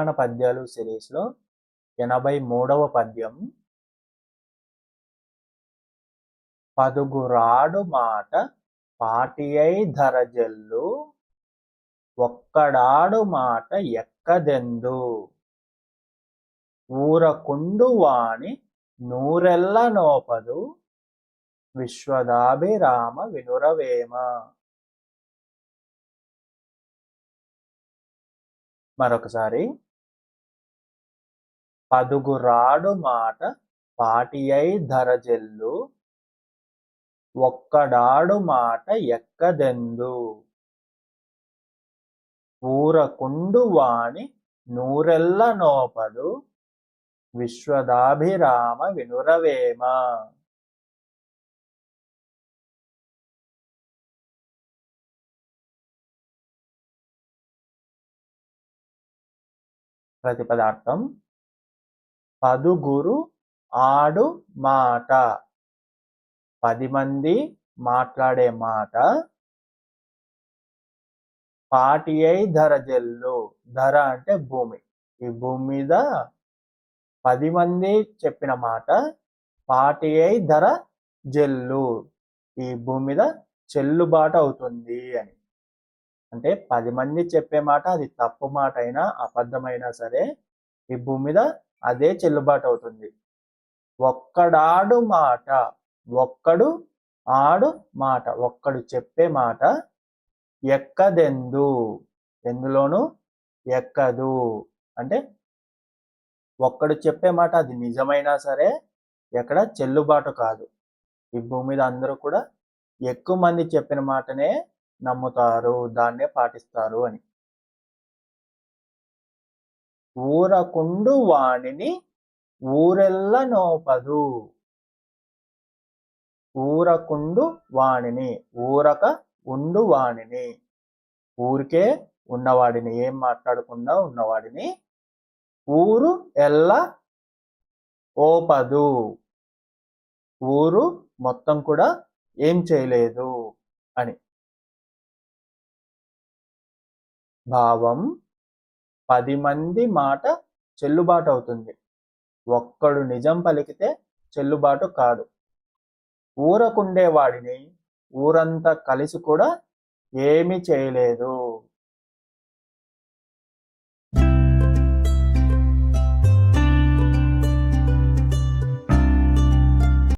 వేమన పద్యాలు సిరీస్లో 83వ పద్యం. పదుగురాడు మాట పాటియై ధరజల్లు, ఒక్కడాడు మాట ఎక్కదెందు, ఊరకుండు వాణి నూరెల్ల నోపదు, విశ్వదాభిరామ వినురవేమ. మరొకసారి. పదుగురాడు మాట పాటియై ధరజల్లు, ఒక్కడాడు మాట ఎక్కదెందు, ఊరకుండు వాణి నూరెల్ల నోపదు, విశ్వదాభిరామ వినురవేమ. ప్రతిపదార్థం. పదుగురు ఆడు మాట, 10 మంది మాట్లాడే మాట. పాటియై ధరజల్లు, ధర అంటే భూమి, ఈ భూమి మీద 10 మంది చెప్పిన మాట పాటియై ధర జల్లు, ఈ భూమి మీద చెల్లుబాటు అవుతుంది అని. అంటే 10 మంది చెప్పే మాట అది తప్పు మాట అయినా అబద్ధమైనా సరే ఈ భూమి మీద అదే చెల్లుబాటు అవుతుంది. ఒక్కడాడు మాట, ఒక్కడు ఆడు మాట, ఒక్కడు చెప్పే మాట ఎక్కదెందు, ఎందులోనూ ఎక్కదు. అంటే ఒక్కడు చెప్పే మాట అది నిజమైనా సరే ఎక్కడ చెల్లుబాటు కాదు. ఈ భూమి మీద అందరూ కూడా ఎక్కువ మంది చెప్పిన మాటనే నమ్ముతారు, దాన్నే పాటిస్తారు అని. ఊరకుండు వాణిని ఊరెల్ల నోపదు, ఊరకుండు వాణిని, ఊరక ఉండు వాణిని, ఊరికే ఉన్నవాడిని, ఏం మాట్లాడకుండా ఉన్నవాడిని, ఊరు ఎల్ల ఓపదు, ఊరు మొత్తం కూడా ఏం చేయలేదు అని. భావం. 10 మంది మాట చెల్లుబాటు అవుతుంది, ఒక్కడు నిజం పలికితే చెల్లుబాటు కాదు. ఊరకుండేవాడిని ఊరంతా కలిసి కూడా ఏమీ చేయలేదు.